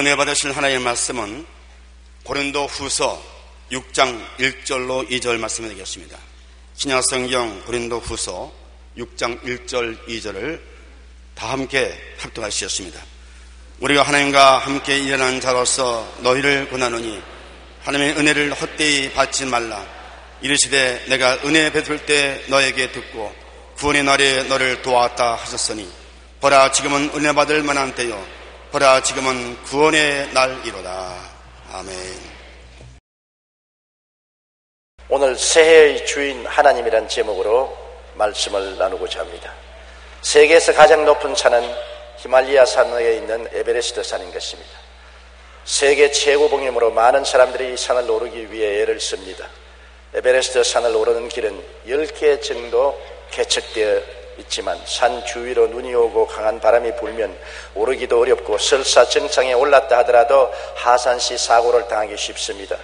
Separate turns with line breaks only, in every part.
은혜 받으실 하나님의 말씀은 고린도 후서 6장 1절로 2절 말씀이 되겠습니다. 신약성경 고린도 후서 6장 1절 2절을 다 함께 합독하시겠습니다. 우리가 하나님과 함께 일어난 자로서 너희를 권하노니 하나님의 은혜를 헛되이 받지 말라. 이르시되 내가 은혜 베풀 때 너에게 듣고 구원의 날에 너를 도왔다 하셨으니 보라 지금은 은혜 받을 만한 때요 보라 지금은 구원의 날이로다. 아멘.
오늘 새해의 주인 하나님이란 제목으로 말씀을 나누고자 합니다. 세계에서 가장 높은 산은 히말라야 산에 있는 에베레스트 산인 것입니다. 세계 최고봉이므로 많은 사람들이 이 산을 오르기 위해 애를 씁니다. 에베레스트 산을 오르는 길은 10개 정도 개척되어 있지만 산 주위로 눈이 오고 강한 바람이 불면 오르기도 어렵고 설사 정상에 올랐다 하더라도 하산시 사고를 당하기 쉽습니다.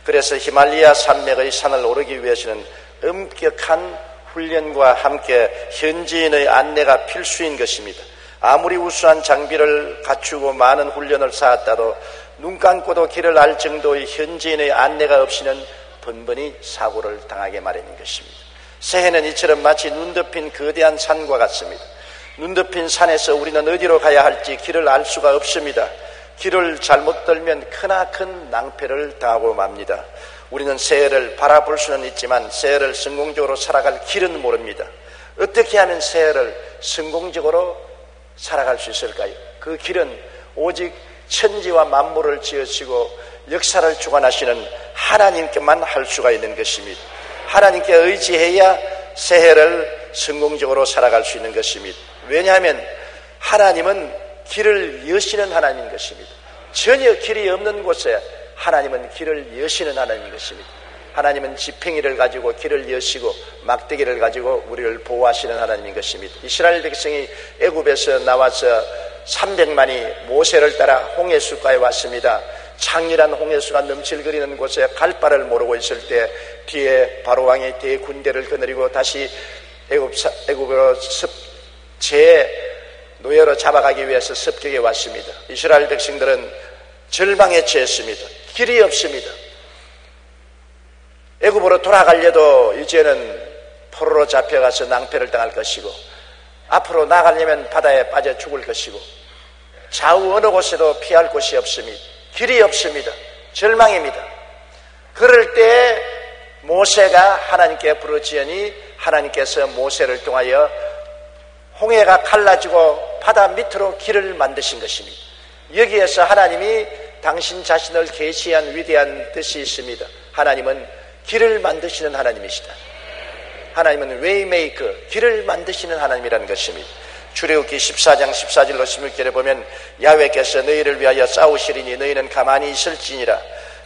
그래서 히말라야 산맥의 산을 오르기 위해서는 엄격한 훈련과 함께 현지인의 안내가 필수인 것입니다. 아무리 우수한 장비를 갖추고 많은 훈련을 쌓았다도 눈 감고도 길을 알 정도의 현지인의 안내가 없이는 번번이 사고를 당하게 마련인 것입니다. 새해는 이처럼 마치 눈 덮인 거대한 산과 같습니다. 눈 덮인 산에서 우리는 어디로 가야 할지 길을 알 수가 없습니다. 길을 잘못 들면 크나큰 낭패를 당하고 맙니다. 우리는 새해를 바라볼 수는 있지만 새해를 성공적으로 살아갈 길은 모릅니다. 어떻게 하면 새해를 성공적으로 살아갈 수 있을까요? 그 길은 오직 천지와 만물을 지으시고 역사를 주관하시는 하나님께만 할 수가 있는 것입니다. 하나님께 의지해야 새해를 성공적으로 살아갈 수 있는 것입니다. 왜냐하면 하나님은 길을 여시는 하나님인 것입니다. 전혀 길이 없는 곳에 하나님은 길을 여시는 하나님인 것입니다. 하나님은 지팡이를 가지고 길을 여시고 막대기를 가지고 우리를 보호하시는 하나님인 것입니다. 이스라엘 백성이 애굽에서 나와서 300만이 모세를 따라 홍해수가에 왔습니다. 창렬한 홍해수가 넘칠거리는 곳에 갈 바를 모르고 있을 때 뒤에 바로왕이 대군대를 거느리고 다시 애굽으로 노예로 잡아가기 위해서 습격에 왔습니다. 이스라엘 백성들은 절망에 처했습니다. 길이 없습니다. 애굽으로 돌아가려도 이제는 포로로 잡혀가서 낭패를 당할 것이고 앞으로 나가려면 바다에 빠져 죽을 것이고 좌우 어느 곳에도 피할 곳이 없습니다. 길이 없습니다. 절망입니다. 그럴 때 모세가 하나님께 부르짖으니 하나님께서 모세를 통하여 홍해가 갈라지고 바다 밑으로 길을 만드신 것입니다. 여기에서 하나님이 당신 자신을 계시한 위대한 뜻이 있습니다. 하나님은 길을 만드시는 하나님이시다. 하나님은 웨이메이커, 길을 만드시는 하나님이라는 것입니다. 출애굽기 14장 14절로 16절에 보면 야훼께서 너희를 위하여 싸우시리니 너희는 가만히 있을지니라.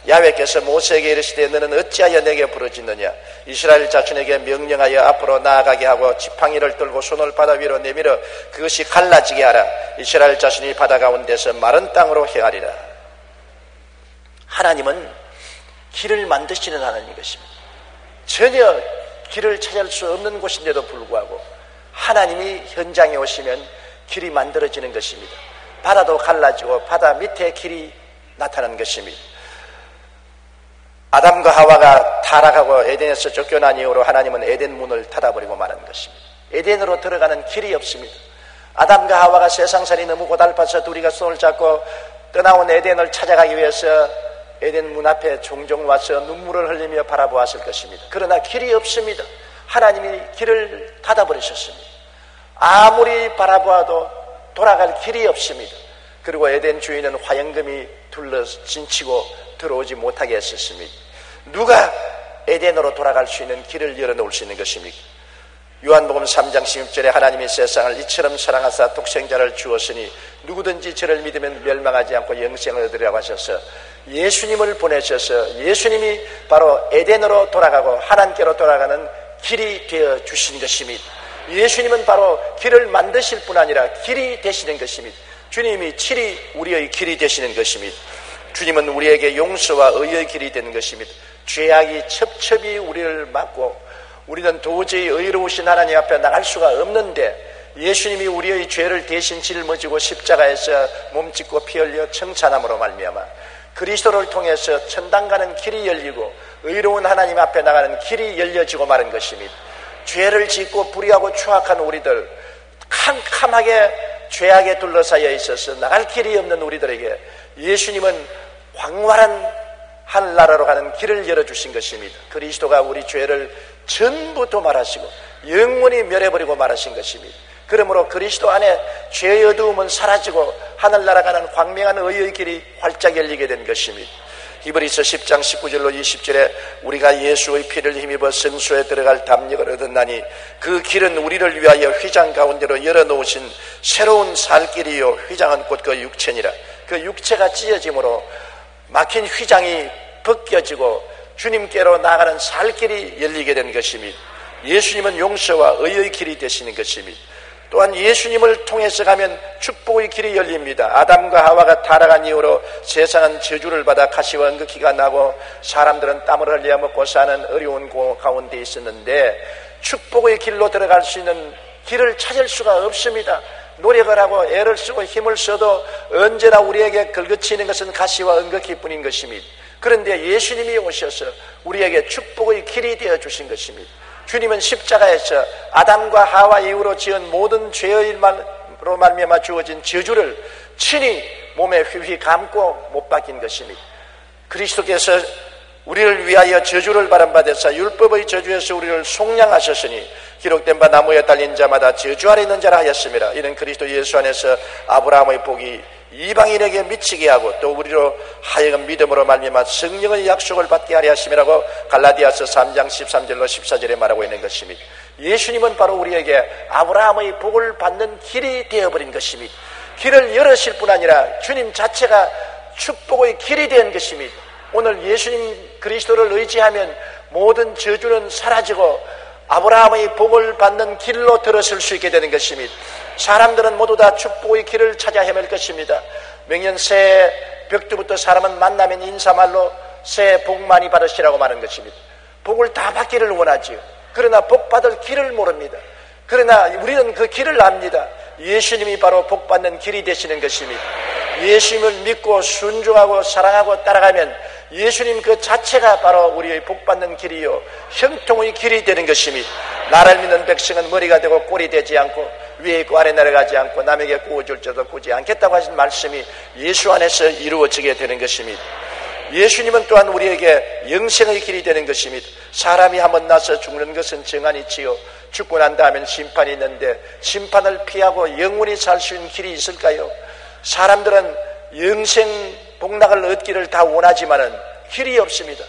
야훼께서 모세에게 이르시되 너는 어찌하여 내게 부르짖느냐. 이스라엘 자손에게 명령하여 앞으로 나아가게 하고 지팡이를 들고 손을 바다 위로 내밀어 그것이 갈라지게 하라. 이스라엘 자손이 바다 가운데서 마른 땅으로 행하리라. 하나님은 길을 만드시는 하나님인 것입니다. 전혀 길을 찾을 수 없는 곳인데도 불구하고 하나님이 현장에 오시면 길이 만들어지는 것입니다. 바다도 갈라지고 바다 밑에 길이 나타나는 것입니다. 아담과 하와가 타락하고 에덴에서 쫓겨난 이후로 하나님은 에덴 문을 닫아버리고 말하는 것입니다. 에덴으로 들어가는 길이 없습니다. 아담과 하와가 세상살이 너무 고달파서 둘이가 손을 잡고 떠나온 에덴을 찾아가기 위해서 에덴 문 앞에 종종 와서 눈물을 흘리며 바라보았을 것입니다. 그러나 길이 없습니다. 하나님이 길을 닫아버리셨습니다. 아무리 바라보아도 돌아갈 길이 없습니다. 그리고 에덴 주인은 화영금이 둘러 진치고 들어오지 못하게 했었습니다. 누가 에덴으로 돌아갈 수 있는 길을 열어놓을 수 있는 것입니까? 요한복음 3장 16절에 하나님이 세상을 이처럼 사랑하사 독생자를 주었으니 누구든지 저를 믿으면 멸망하지 않고 영생을 얻으리라고 하셔서 예수님을 보내셔서 예수님이 바로 에덴으로 돌아가고 하나님께로 돌아가는 길이 되어 주신 것입니다. 예수님은 바로 길을 만드실 뿐 아니라 길이 되시는 것입니다. 주님이 우리의 길이 되시는 것입니다. 주님은 우리에게 용서와 의의 길이 되는 것입니다. 죄악이 첩첩이 우리를 막고 우리는 도저히 의로우신 하나님 앞에 나갈 수가 없는데 예수님이 우리의 죄를 대신 짊어지고 십자가에서 몸짓고 피 흘려 청산함으로 말미암아 그리스도를 통해서 천당 가는 길이 열리고 의로운 하나님 앞에 나가는 길이 열려지고 마는 것입니다. 죄를 짓고 불의하고 추악한 우리들, 캄캄하게 죄악에 둘러싸여 있어서 나갈 길이 없는 우리들에게 예수님은 광활한 하늘나라로 가는 길을 열어주신 것입니다. 그리스도가 우리 죄를 전부 도말하시고 영원히 멸해버리고 말하신 것입니다. 그러므로 그리스도 안에 죄의 어두움은 사라지고 하늘나라 가는 광명한 의의 길이 활짝 열리게 된 것입니다. 히브리서 10장 19절로 20절에 우리가 예수의 피를 힘입어 성소에 들어갈 담력을 얻었나니 그 길은 우리를 위하여 휘장 가운데로 열어놓으신 새로운 살 길이요 휘장은 곧 그 육체니라. 그 육체가 찢어짐으로 막힌 휘장이 벗겨지고 주님께로 나가는 살 길이 열리게 된 것입니다. 예수님은 용서와 의의 길이 되시는 것입니다. 또한 예수님을 통해서 가면 축복의 길이 열립니다. 아담과 하와가 타락한 이후로 세상은 저주를 받아 가시와 응급기가 나고 사람들은 땀을 흘려 먹고 사는 어려운 가운데 있었는데 축복의 길로 들어갈 수 있는 길을 찾을 수가 없습니다. 노력을 하고 애를 쓰고 힘을 써도 언제나 우리에게 걸거치는 것은 가시와 응급기뿐인 것입니다. 그런데 예수님이 오셔서 우리에게 축복의 길이 되어주신 것입니다. 주님은 십자가에서 아담과 하와 이후로 지은 모든 죄의 말로 말미암아 주어진 저주를 친히 몸에 휘휘 감고 못 박힌 것입니다. 그리스도께서 우리를 위하여 저주를 바람받으사 율법의 저주에서 우리를 속량하셨으니 기록된 바 나무에 달린 자마다 저주 아래 있는 자라 하였습니다. 이는 그리스도 예수 안에서 아브라함의 복이 이방인에게 미치게 하고 또 우리로 하여금 믿음으로 말미암아 성령의 약속을 받게 하려 하심이라고 갈라디아서 3장 13절로 14절에 말하고 있는 것입니다. 예수님은 바로 우리에게 아브라함의 복을 받는 길이 되어버린 것입니다. 길을 열으실 뿐 아니라 주님 자체가 축복의 길이 된 것입니다. 오늘 예수님 그리스도를 의지하면 모든 저주는 사라지고 아브라함의 복을 받는 길로 들어설 수 있게 되는 것입니다. 사람들은 모두 다 축복의 길을 찾아 헤맬 것입니다. 명년 새해 벽두부터 사람은 만나면 인사말로 새해 복 많이 받으시라고 말하는 것입니다. 복을 다 받기를 원하지요. 그러나 복 받을 길을 모릅니다. 그러나 우리는 그 길을 압니다. 예수님이 바로 복 받는 길이 되시는 것입니다. 예수님을 믿고 순종하고 사랑하고 따라가면 예수님 그 자체가 바로 우리의 복받는 길이요 형통의 길이 되는 것입니다. 나를 믿는 백성은 머리가 되고 꼴이 되지 않고 위에 있고 아래 내려가지 않고 남에게 구워줄 자도 구지 않겠다고 하신 말씀이 예수 안에서 이루어지게 되는 것입니다. 예수님은 또한 우리에게 영생의 길이 되는 것입니다. 사람이 한번 나서 죽는 것은 정한이지요. 죽고 난 다음엔 심판이 있는데 심판을 피하고 영원히 살 수 있는 길이 있을까요? 사람들은 영생 복락을 얻기를 다 원하지만은 길이 없습니다.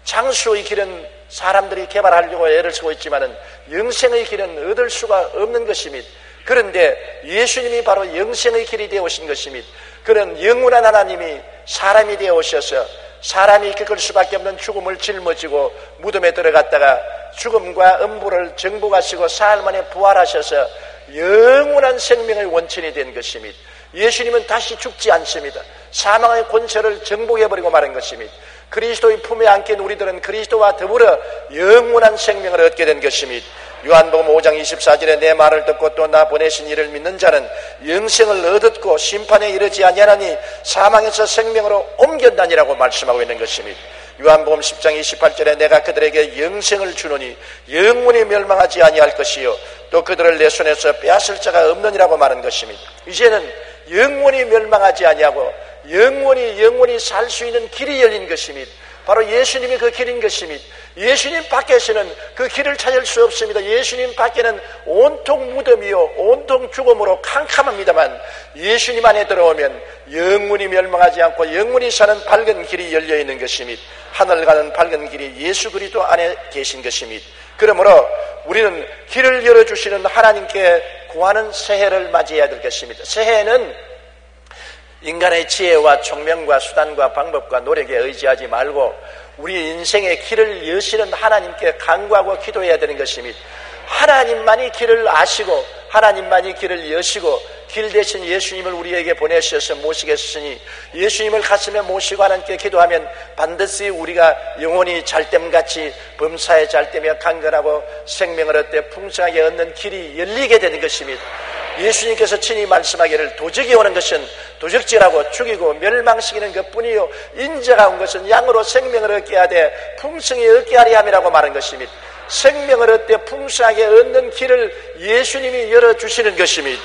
장수의 길은 사람들이 개발하려고 애를 쓰고 있지만은 영생의 길은 얻을 수가 없는 것입니다. 그런데 예수님이 바로 영생의 길이 되어 오신 것입니다. 그는 영원한 하나님이 사람이 되어 오셔서 사람이 겪을 수밖에 없는 죽음을 짊어지고 무덤에 들어갔다가 죽음과 음부를 정복하시고 사흘 만에 부활하셔서 영원한 생명의 원천이 된 것입니다. 예수님은 다시 죽지 않습니다. 사망의 권세를 정복해버리고 마는 것입니다. 그리스도의 품에 안긴 우리들은 그리스도와 더불어 영원한 생명을 얻게 된 것입니다. 요한복음 5장 24절에 내 말을 듣고 또 나 보내신 이를 믿는 자는 영생을 얻었고 심판에 이르지 아니하나니 사망에서 생명으로 옮겼다니라고 말씀하고 있는 것입니다. 요한복음 10장 28절에 내가 그들에게 영생을 주노니 영원히 멸망하지 아니할 것이요 또 그들을 내 손에서 빼앗을 자가 없느니라고 말한 것입니다. 이제는 영원히 멸망하지 아니하고 영원히 살 수 있는 길이 열린 것입니다. 바로 예수님이 그 길인 것입니다. 예수님 밖에서는 그 길을 찾을 수 없습니다. 예수님 밖에는 온통 무덤이요 온통 죽음으로 캄캄합니다만 예수님 안에 들어오면 영원히 멸망하지 않고 영원히 사는 밝은 길이 열려있는 것입니다. 하늘 가는 밝은 길이 예수 그리스도 안에 계신 것입니다. 그러므로 우리는 길을 열어주시는 하나님께 구하는 새해를 맞이해야 될 것입니다. 새해는 인간의 지혜와 총명과 수단과 방법과 노력에 의지하지 말고 우리 인생의 길을 여시는 하나님께 간구하고 기도해야 되는 것입니다. 하나님만이 길을 아시고 하나님만이 길을 여시고 길 대신 예수님을 우리에게 보내셔서 모시겠으니 예수님을 가슴에 모시고 하나님께 기도하면 반드시 우리가 영원히 잘됨같이 범사에 잘되며 강건하고 생명을 얻되 풍성하게 얻는 길이 열리게 되는 것입니다. 예수님께서 친히 말씀하기를 도적이 오는 것은 도적질하고 죽이고 멸망시키는 것뿐이요 인자가 온 것은 양으로 생명을 얻게 하되 풍성히 얻게 하리 함이라고 말한 것입니다. 생명을 얻되 풍성하게 얻는 길을 예수님이 열어주시는 것입니다.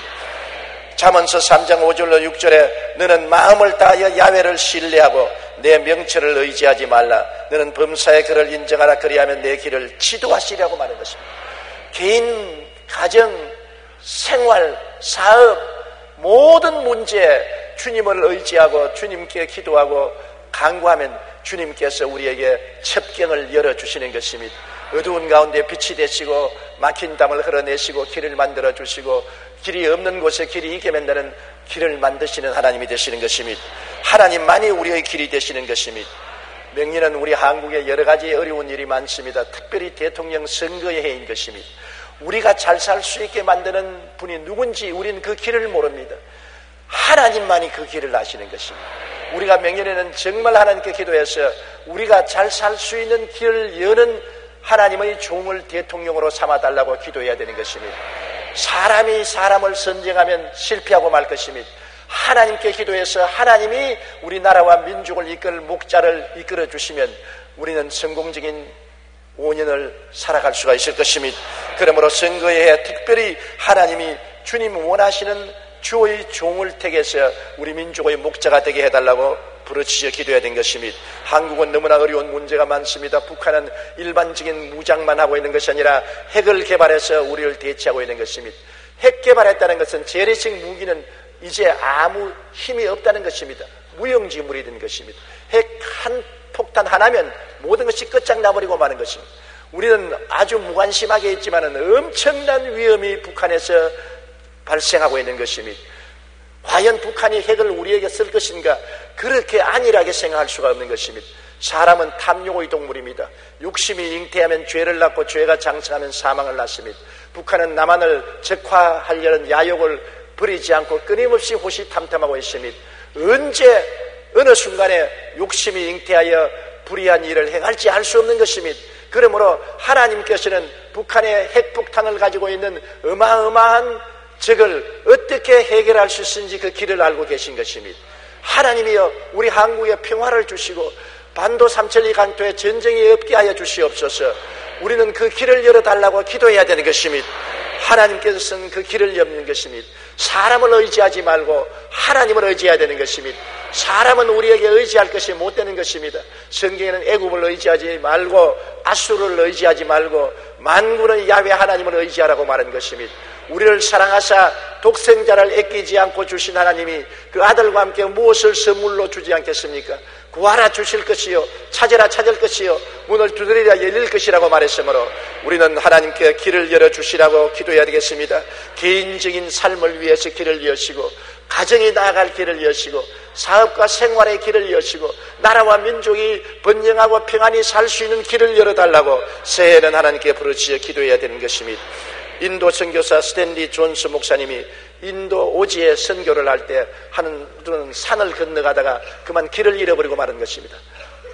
잠언서 3장 5절로 6절에 너는 마음을 다하여 야훼를 신뢰하고 내 명철을 의지하지 말라. 너는 범사의 그를 인정하라. 그리하면 내 길을 지도하시리라고 말한 것입니다. 개인, 가정, 생활, 사업 모든 문제에 주님을 의지하고 주님께 기도하고 간구하면 주님께서 우리에게 첩경을 열어주시는 것입니다. 어두운 가운데 빛이 되시고 막힌 담을 흘러내시고 길을 만들어 주시고 길이 없는 곳에 길이 있게 만드는 길을 만드시는 하나님이 되시는 것입니다. 하나님만이 우리의 길이 되시는 것입니다. 명리는 우리 한국에 여러 가지 어려운 일이 많습니다. 특별히 대통령 선거의 해인 것입니다. 우리가 잘 살 수 있게 만드는 분이 누군지 우리는 그 길을 모릅니다. 하나님만이 그 길을 아시는 것입니다. 우리가 명년에는 정말 하나님께 기도해서 우리가 잘 살 수 있는 길을 여는 하나님의 종을 대통령으로 삼아달라고 기도해야 되는 것입니다. 사람이 사람을 선정하면 실패하고 말 것입니다. 하나님께 기도해서 하나님이 우리나라와 민족을 이끌 목자를 이끌어 주시면 우리는 성공적인 5년을 살아갈 수가 있을 것입니다. 그러므로 선거에 특별히 하나님이 주님 원하시는 주의 종을 택해서 우리 민족의 목자가 되게 해달라고 부르짖어 기도해야 된 것입니다. 한국은 너무나 어려운 문제가 많습니다. 북한은 일반적인 무장만 하고 있는 것이 아니라 핵을 개발해서 우리를 대체하고 있는 것입니다. 핵 개발했다는 것은 재래식 무기는 이제 아무 힘이 없다는 것입니다. 무용지물이 된 것입니다. 핵 한 폭탄 하나면 모든 것이 끝장나버리고 마는 것입니다. 우리는 아주 무관심하게 있지만 엄청난 위험이 북한에서 발생하고 있는 것입니다. 과연 북한이 핵을 우리에게 쓸 것인가? 그렇게 안일하게 생각할 수가 없는 것입니다. 사람은 탐욕의 동물입니다. 욕심이 잉태하면 죄를 낳고 죄가 장성하면 사망을 낳습니다. 북한은 남한을 적화하려는 야욕을 버리지 않고 끊임없이 호시탐탐하고 있습니다. 언제 어느 순간에 욕심이 잉태하여 불의한 일을 행할지 알 수 없는 것입니다. 그러므로 하나님께서는 북한의 핵폭탄을 가지고 있는 어마어마한 적을 어떻게 해결할 수 있는지 그 길을 알고 계신 것입니다. 하나님이여 우리 한국에 평화를 주시고 반도 삼천리 강토에 전쟁이 없게 하여 주시옵소서. 우리는 그 길을 열어달라고 기도해야 되는 것입니다. 하나님께서는 그 길을 여는 것입니다. 사람을 의지하지 말고 하나님을 의지해야 되는 것입니다. 사람은 우리에게 의지할 것이 못 되는 것입니다. 성경에는 애굽을 의지하지 말고 아수르를 의지하지 말고 만군의 야훼 하나님을 의지하라고 말한 것입니다. 우리를 사랑하사 독생자를 아끼지 않고 주신 하나님이 그 아들과 함께 무엇을 선물로 주지 않겠습니까? 구하라 주실 것이요 찾으라 찾을 것이요 문을 두드리라 열릴 것이라고 말했으므로 우리는 하나님께 길을 열어주시라고 기도해야 되겠습니다. 개인적인 삶을 위해서 길을 여시고 가정이 나아갈 길을 여시고 사업과 생활의 길을 여시고 나라와 민족이 번영하고 평안히 살 수 있는 길을 열어달라고 새해에는 하나님께 부르짖어 기도해야 되는 것입니다. 인도 선교사 스탠리 존스 목사님이 인도 오지에 선교를 할 때 하는 산을 건너가다가 그만 길을 잃어버리고 마는 것입니다.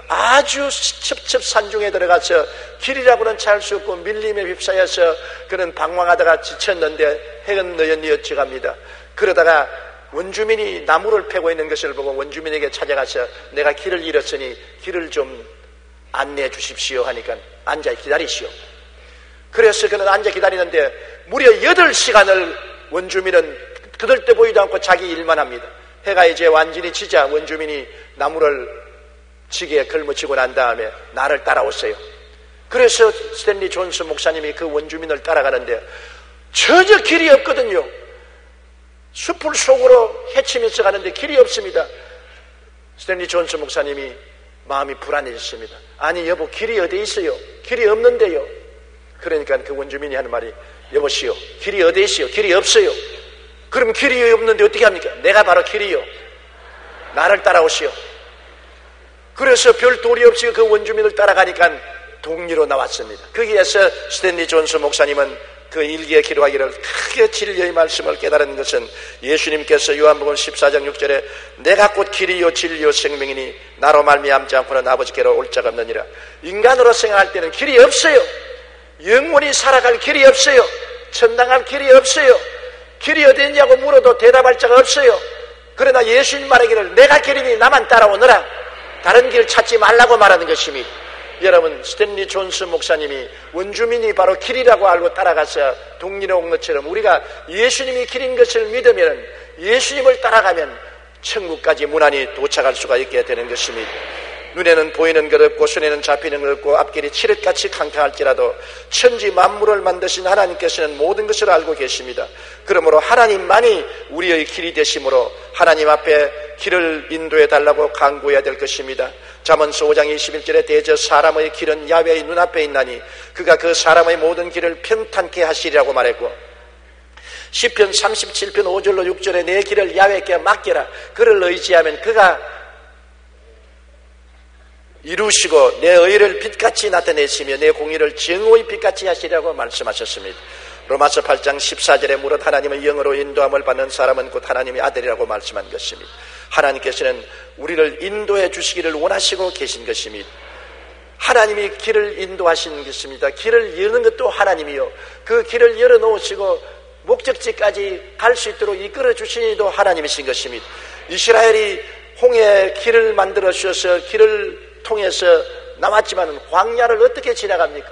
아주 첩첩산중에 들어가서 길이라고는 잘 수 없고 밀림에 휩싸여서 그는 방황하다가 지쳤는데 해는 너연이어져 갑니다. 그러다가 원주민이 나무를 패고 있는 것을 보고 원주민에게 찾아가서 내가 길을 잃었으니 길을 좀 안내해 주십시오 하니까 앉아 기다리시오. 그래서 그는 앉아 기다리는데 무려 8시간을 원주민은 그들때 보이도 않고 자기 일만 합니다. 해가 이제 완전히 지자 원주민이 나무를 지게에 걸머치고 난 다음에 나를 따라오세요. 그래서 스탠리 존스 목사님이 그 원주민을 따라가는데 전혀 길이 없거든요. 숲을 속으로 헤치면서 가는데 길이 없습니다. 스탠리 존스 목사님이 마음이 불안해졌습니다. 아니 여보 길이 어디 있어요? 길이 없는데요. 그러니까 그 원주민이 하는 말이 여보시오 길이 어디 있어요? 길이 없어요. 그럼 길이 없는데 어떻게 합니까? 내가 바로 길이요. 나를 따라오시오. 그래서 별 도리 없이 그 원주민을 따라가니까 동리로 나왔습니다. 거기에서 스탠리 존스 목사님은 그 일기에 기록하기를 크게 진리의 말씀을 깨달은 것은 예수님께서 요한복음 14장 6절에 내가 곧 길이요 진리요 생명이니 나로 말미암지 않고는 아버지께로 올 자가 없느니라. 인간으로 생각할 때는 길이 없어요. 영원히 살아갈 길이 없어요. 천당할 길이 없어요. 길이 어디 있냐고 물어도 대답할 자가 없어요. 그러나 예수님 말하기를 내가 길이니 나만 따라오너라, 다른 길 찾지 말라고 말하는 것입니다. 여러분, 스탠리 존스 목사님이 원주민이 바로 길이라고 알고 따라가서 독립에 온 것처럼 우리가 예수님이 길인 것을 믿으면, 예수님을 따라가면 천국까지 무난히 도착할 수가 있게 되는 것입니다. 눈에는 보이는 것 없고 손에는 잡히는 것 없고 앞길이 칠흑같이 캄캄할지라도 천지 만물을 만드신 하나님께서는 모든 것을 알고 계십니다. 그러므로 하나님만이 우리의 길이 되심으로 하나님 앞에 길을 인도해 달라고 간구해야 될 것입니다. 잠언서 5장 21절에 대저 사람의 길은 야훼의 눈앞에 있나니 그가 그 사람의 모든 길을 평탄케 하시리라고 말했고, 시편 37편 5절로 6절에 내 길을 야훼께 맡겨라, 그를 의지하면 그가 이루시고 내 의를 빛같이 나타내시며 내 공의를 정오의 빛같이 하시리라고 말씀하셨습니다. 로마서 8장 14절에 무릇 하나님의 영으로 인도함을 받는 사람은 곧 하나님의 아들이라고 말씀한 것입니다. 하나님께서는 우리를 인도해 주시기를 원하시고 계신 것입니다. 하나님이 길을 인도하시는 것입니다. 길을 여는 것도 하나님이요, 그 길을 열어놓으시고 목적지까지 갈 수 있도록 이끌어 주시는 이도 하나님이신 것입니다. 이스라엘이 홍해 길을 만들어 주셔서 길을 통해서 나왔지만 광야를 어떻게 지나갑니까?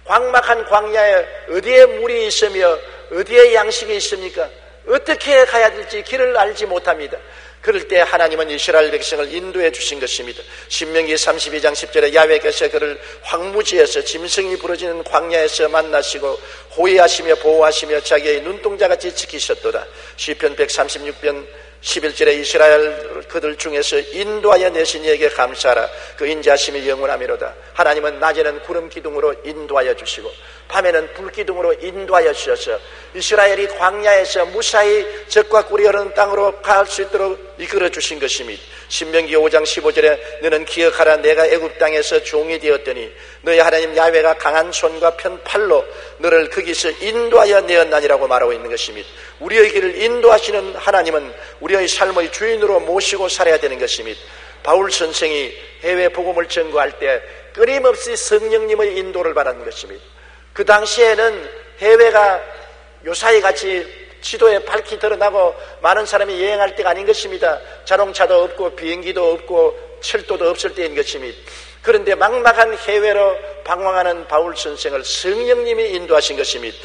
광막한 광야에 어디에 물이 있으며 어디에 양식이 있습니까? 어떻게 가야 될지 길을 알지 못합니다. 그럴 때 하나님은 이스라엘 백성을 인도해 주신 것입니다. 신명기 32장 10절에 야훼께서 그를 황무지에서 짐승이 부러지는 광야에서 만나시고 호위하시며 보호하시며 자기의 눈동자같이 지키셨도다. 시편 136편 11절에 이스라엘 그들 중에서 인도하여 내신 이에게 감사하라, 그 인자하심이 영원하미로다. 하나님은 낮에는 구름 기둥으로 인도하여 주시고 밤에는 불 기둥으로 인도하여 주셔서 이스라엘이 광야에서 무사히 적과 꿀이 흐르는 땅으로 갈 수 있도록 이끌어 주신 것입니다. 신명기 5장 15절에 너는 기억하라, 내가 애굽 땅에서 종이 되었더니 너희 하나님 야훼가 강한 손과 편 팔로 너를 거기서 인도하여 내었나니라고 말하고 있는 것입니다. 우리의 길을 인도하시는 하나님은 우리의 삶의 주인으로 모시고 살아야 되는 것입니다. 바울 선생이 해외 복음을 전거할 때 끊임없이 성령님의 인도를 받았는 것입니다. 그 당시에는 해외가 요사이 같이 지도에 밝히 드러나고 많은 사람이 여행할 때가 아닌 것입니다. 자동차도 없고 비행기도 없고 철도도 없을 때인 것입니다. 그런데 막막한 해외로 방황하는 바울 선생을 성령님이 인도하신 것입니다.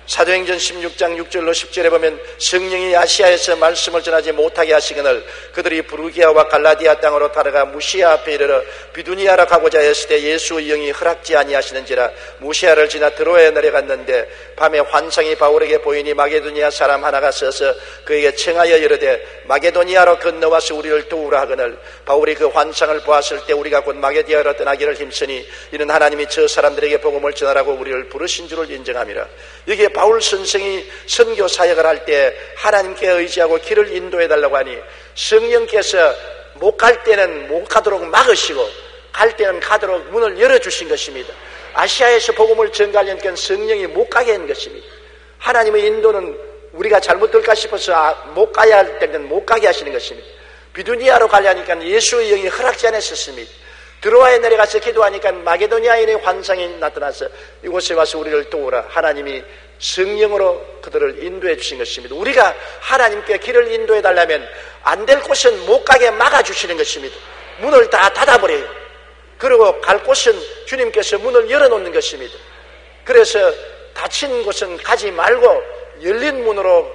사도행전 16장 6절로 10절에 보면 성령이 아시아에서 말씀을 전하지 못하게 하시거늘 그들이 부르기아와 갈라디아 땅으로 따라가 무시아 앞에 이르러 비두니아로 가고자 했을 때 예수의 영이 허락지 아니하시는지라 무시아를 지나 드로아에 내려갔는데 밤에 환상이 바울에게 보이니 마게도니아 사람 하나가 서서 그에게 청하여 이르되 마게도니아로 건너와서 우리를 도우라 하거늘 바울이 그 환상을 보았을 때 우리가 곧 마게도니아로 떠나기를 힘쓰니 이는 하나님이 저 사람들에게 복음을 전하라고 우리를 부르신 줄을 인정함이라. 여기에 바울 선생이 선교 사역을 할 때 하나님께 의지하고 길을 인도해 달라고 하니 성령께서 못 갈 때는 못 가도록 막으시고 갈 때는 가도록 문을 열어주신 것입니다. 아시아에서 복음을 전가하려니까 성령이 못 가게 한 것입니다. 하나님의 인도는 우리가 잘못될까 싶어서 못 가야 할 때는 못 가게 하시는 것입니다. 비두니아로 가려니까 예수의 영이 허락지 않았었습니다. 드로아에 내려가서 기도하니까 마게도니아인의 환상이 나타나서 이곳에 와서 우리를 도우라. 하나님이 성령으로 그들을 인도해 주신 것입니다. 우리가 하나님께 길을 인도해 달라면 안 될 곳은 못 가게 막아주시는 것입니다. 문을 다 닫아버려요. 그리고 갈 곳은 주님께서 문을 열어놓는 것입니다. 그래서 닫힌 곳은 가지 말고 열린 문으로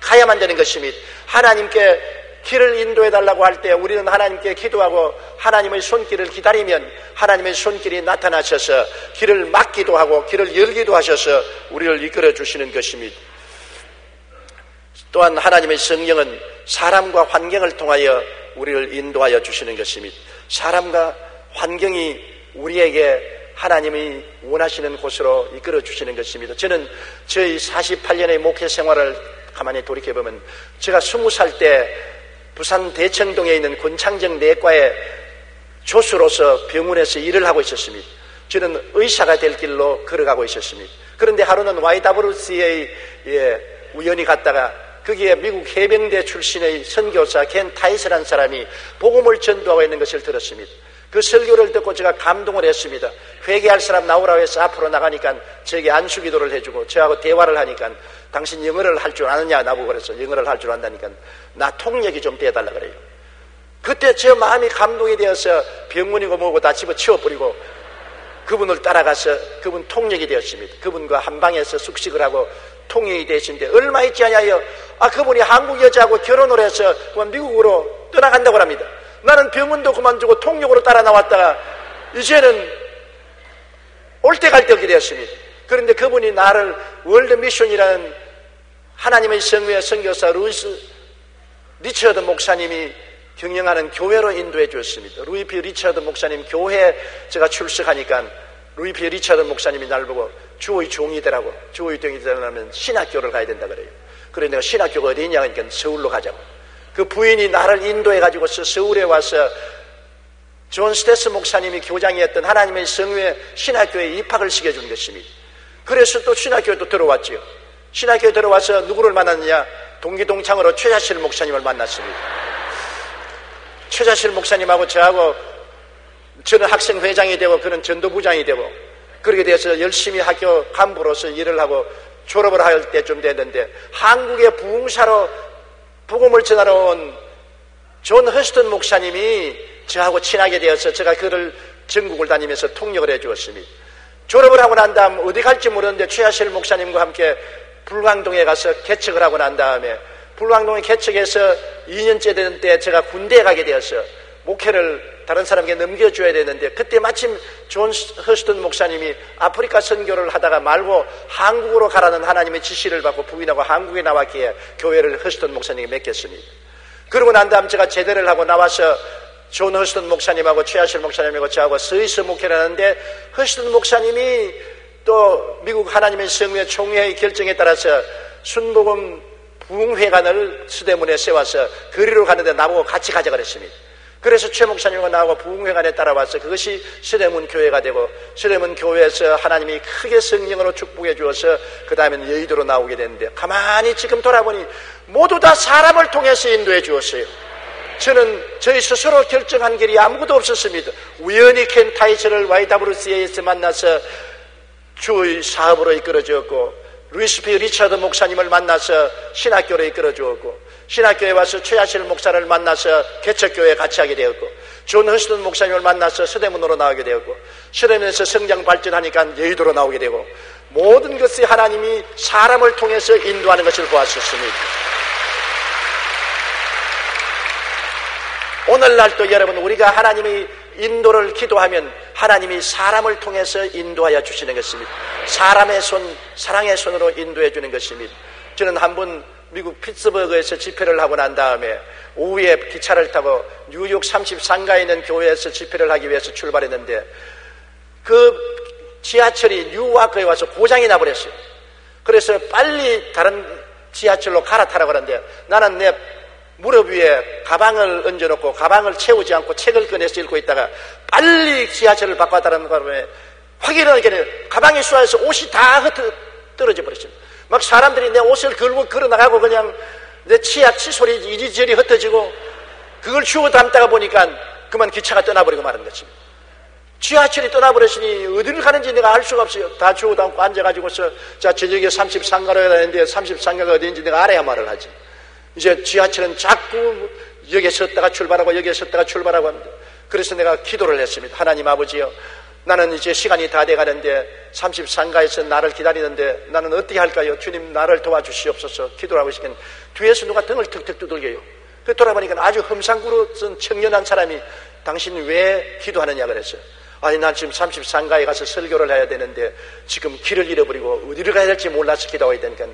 가야만 되는 것입니다. 하나님께 길을 인도해 달라고 할 때 우리는 하나님께 기도하고 하나님의 손길을 기다리면 하나님의 손길이 나타나셔서 길을 막기도 하고 길을 열기도 하셔서 우리를 이끌어 주시는 것입니다. 또한 하나님의 성령은 사람과 환경을 통하여 우리를 인도하여 주시는 것입니다. 사람과 환경이 우리에게 하나님이 원하시는 곳으로 이끌어 주시는 것입니다. 저는 저희 48년의 목회 생활을 가만히 돌이켜보면 제가 20살 때 부산 대청동에 있는 권창정 내과의 조수로서 병원에서 일을 하고 있었습니다. 저는 의사가 될 길로 걸어가고 있었습니다. 그런데 하루는 YWCA에 우연히 갔다가 거기에 미국 해병대 출신의 선교사 켄 타이스라는 사람이 복음을 전도하고 있는 것을 들었습니다. 그 설교를 듣고 제가 감동을 했습니다. 회개할 사람 나오라고 해서 앞으로 나가니까 저에게 안수기도를 해주고 저하고 대화를 하니까 당신 영어를 할 줄 아느냐 나보고 그랬어. 영어를 할 줄 안다니까 나 통역이 좀 돼달라 그래요. 그때 제 마음이 감동이 되어서 병문이고 뭐고 다 집어치워버리고 그분을 따라가서 그분 통역이 되었습니다. 그분과 한 방에서 숙식을 하고 통역이 되신데 얼마 있지 않냐요. 그분이 한국 여자하고 결혼을 해서 미국으로 떠나간다고 합니다. 나는 병원도 그만두고 통역으로 따라 나왔다가 이제는 올 때 갈 때 오게 되었습니다. 그런데 그분이 나를 월드 미션이라는 하나님의 성교회 선교사 루이스 리처드 목사님이 경영하는 교회로 인도해 주었습니다. 루이 피 리처드 목사님 교회에 제가 출석하니까 루이 피 리처드 목사님이 날 보고 주의 종이 되라고, 주의 종이 되려면 신학교를 가야 된다 그래요. 그래서 내가 신학교가 어디 있냐 하니까 서울로 가자고. 그 부인이 나를 인도해 가지고서 서울에 와서 존 스테스 목사님이 교장이었던 하나님의 성교회 신학교에 입학을 시켜준 것입니다. 그래서 또 신학교에 또 들어왔지요. 신학교에 들어와서 누구를 만났느냐? 동기동창으로 최자실 목사님을 만났습니다. 최자실 목사님하고 저하고 저는 학생회장이 되고 그는 전도부장이 되고 그렇게 돼서 열심히 학교 간부로서 일을 하고 졸업을 할 때쯤 됐는데 한국의 부흥사로 복음을 전하러 온 존 허스턴 목사님이 저하고 친하게 되어서 제가 그를 전국을 다니면서 통역을 해 주었습니다. 졸업을 하고 난 다음 어디 갈지 모르는데 최하실 목사님과 함께 불광동에 가서 개척을 하고 난 다음에 불광동에 개척해서 2년째 되는 때 제가 군대에 가게 되어서 목회를 다른 사람에게 넘겨줘야 되는데 그때 마침 존 허스턴 목사님이 아프리카 선교를 하다가 말고 한국으로 가라는 하나님의 지시를 받고 부인하고 한국에 나왔기에 교회를 허스턴 목사님에게 맡겼습니다. 그러고 난 다음 제가 제대를 하고 나와서 존 허스턴 목사님하고 최하실 목사님하고 저하고 스위스 목회를 하는데 허스턴 목사님이 또 미국 하나님의 성교회 총회의 결정에 따라서 순복음 부흥회관을 수대문에 세워서 거리로 가는데 나보고 같이 가자 그랬습니다. 그래서 최 목사님과 나하고 부흥회관에 따라와서 그것이 수대문 교회가 되고 수대문 교회에서 하나님이 크게 성령으로 축복해 주어서 그 다음에는 여의도로 나오게 됐는데 가만히 지금 돌아보니 모두 다 사람을 통해서 인도해 주었어요. 저는 저희 스스로 결정한 길이 아무것도 없었습니다. 우연히 켄 타이처를 YWCA에서 만나서 주의 사업으로 이끌어 주었고 루이스 피 리처드 목사님을 만나서 신학교로 이끌어 주었고 신학교에 와서 최하실 목사를 만나서 개척교회에 같이 하게 되었고 존 허스턴 목사님을 만나서 서대문으로 나오게 되었고 서대문에서 성장 발전하니까 여의도로 나오게 되고 모든 것이 하나님이 사람을 통해서 인도하는 것을 보았었습니다. 오늘날도 여러분 우리가 하나님이 인도를 기도하면 하나님이 사람을 통해서 인도하여 주시는 것입니다. 사람의 손, 사랑의 손으로 인도해 주는 것입니다. 저는 한번 미국 피츠버그에서 집회를 하고 난 다음에 오후에 기차를 타고 뉴욕 33가에 있는 교회에서 집회를 하기 위해서 출발했는데 그 지하철이 뉴와크에 와서 고장이 나버렸어요. 그래서 빨리 다른 지하철로 갈아타라고 하는데 나는 내 무릎 위에 가방을 얹어놓고 가방을 채우지 않고 책을 꺼내서 읽고 있다가 빨리 지하철을 바꿔달라는 바람에 확인하게 가방에 쏘여서 옷이 다 떨어져 버렸습니다. 막 사람들이 내 옷을 걸고 걸어나가고 그냥 내 치약 칫솔이 이리저리 흩어지고 그걸 주워 담다가 보니까 그만 기차가 떠나버리고 마는 것입니다. 지하철이 떠나버렸으니 어디를 가는지 내가 알 수가 없어요. 다 주워 담고 앉아가지고서 자 저녁에 33가로 가는데 33가가 어디인지 내가 알아야 말을 하지. 이제 지하철은 자꾸 여기에 섰다가 출발하고 여기에 섰다가 출발하고 합니다. 그래서 내가 기도를 했습니다. 하나님 아버지요, 나는 이제 시간이 다 돼가는데 33가에서 나를 기다리는데 나는 어떻게 할까요? 주님 나를 도와주시옵소서. 기도를 하고 있으니까 뒤에서 누가 등을 턱턱 두들겨요. 그 돌아보니까 아주 험상구로 쓴 청년한 사람이 당신 왜 기도하느냐 그랬어요. 아니 난 지금 33가에 가서 설교를 해야 되는데 지금 길을 잃어버리고 어디를 가야 될지 몰라서 기도해야 되니까